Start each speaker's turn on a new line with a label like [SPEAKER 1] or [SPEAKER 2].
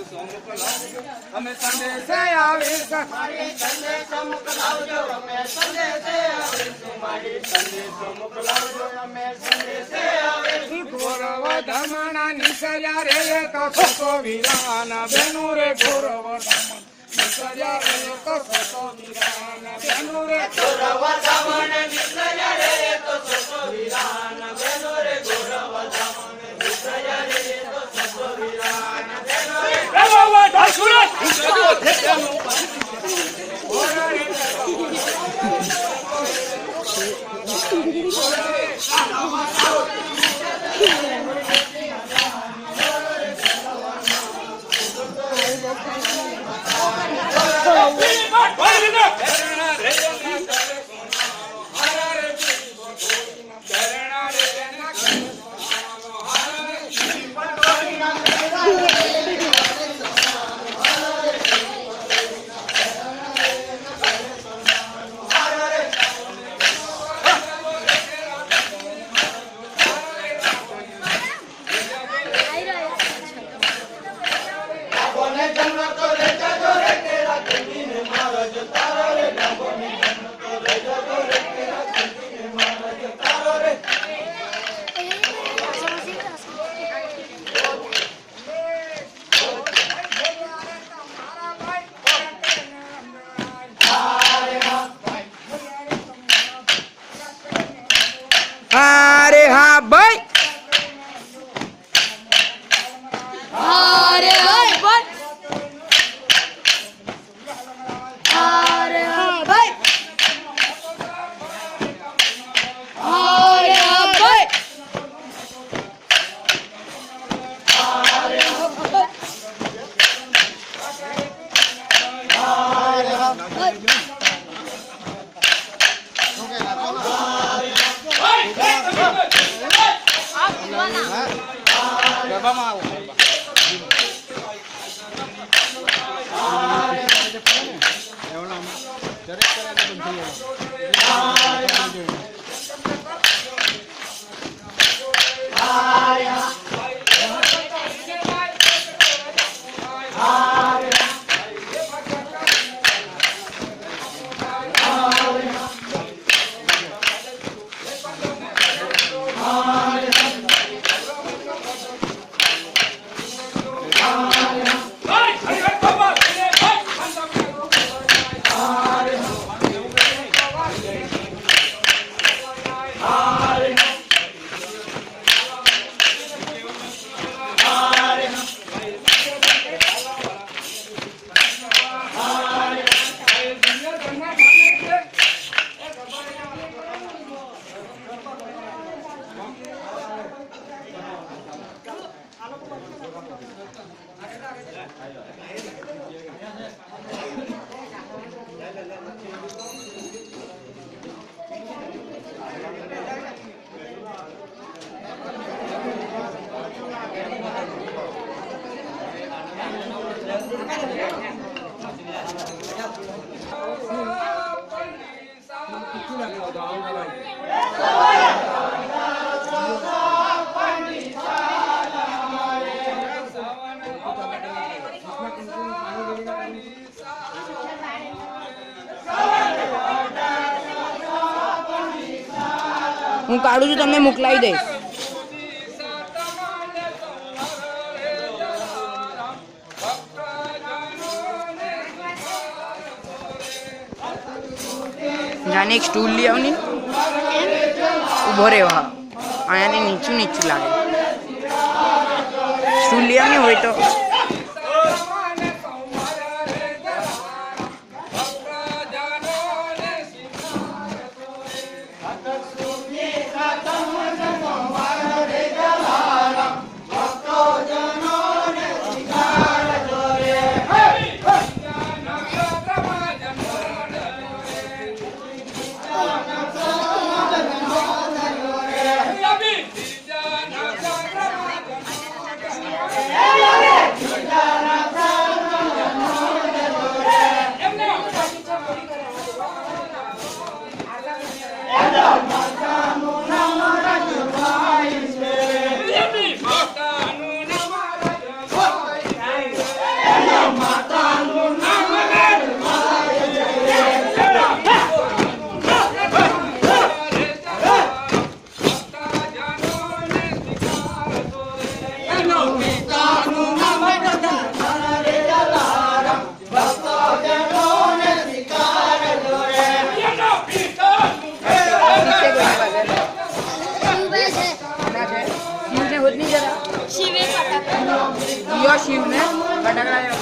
[SPEAKER 1] અમે સંદેશે આવીશું
[SPEAKER 2] મારી સંદેશો મોકલાવજો અમે સંદેશે આવીશું મારી સંદેશો મોકલાવજો અમે સંદેશે આવીશું
[SPEAKER 1] ગોરવ ધમણા નિસર્યા રે તો ખોટો વિરાન બેનુ રે ગોરવ ધમણ નિસર્યા રે તો ખોટો વિરાન બેનુ રે
[SPEAKER 2] ગોરવ ધમણ નિસર્યા રે તો ખોટો વિરાન બેનુ રે ગોરવ ધમણ નિસર્યા રે તો ખોટો વિરાન બેનુ રે
[SPEAKER 1] રવા ઢાસુરત જો થેનું
[SPEAKER 3] अरे हाँ भाई
[SPEAKER 4] अरे हाय भाई अरे हाँ भाई अरे हाँ भाई अरे हाँ भाई
[SPEAKER 3] હું કાઢું છું તમને મોકલાવી દઈશ જાને એક સ્ટૂલ લઈ આવ ને ઉભો રહ્યો હા આને નીચું નીચું લાગે સ્ટૂલ લઈ આવ ને હોય તો શિવને ફટાકડા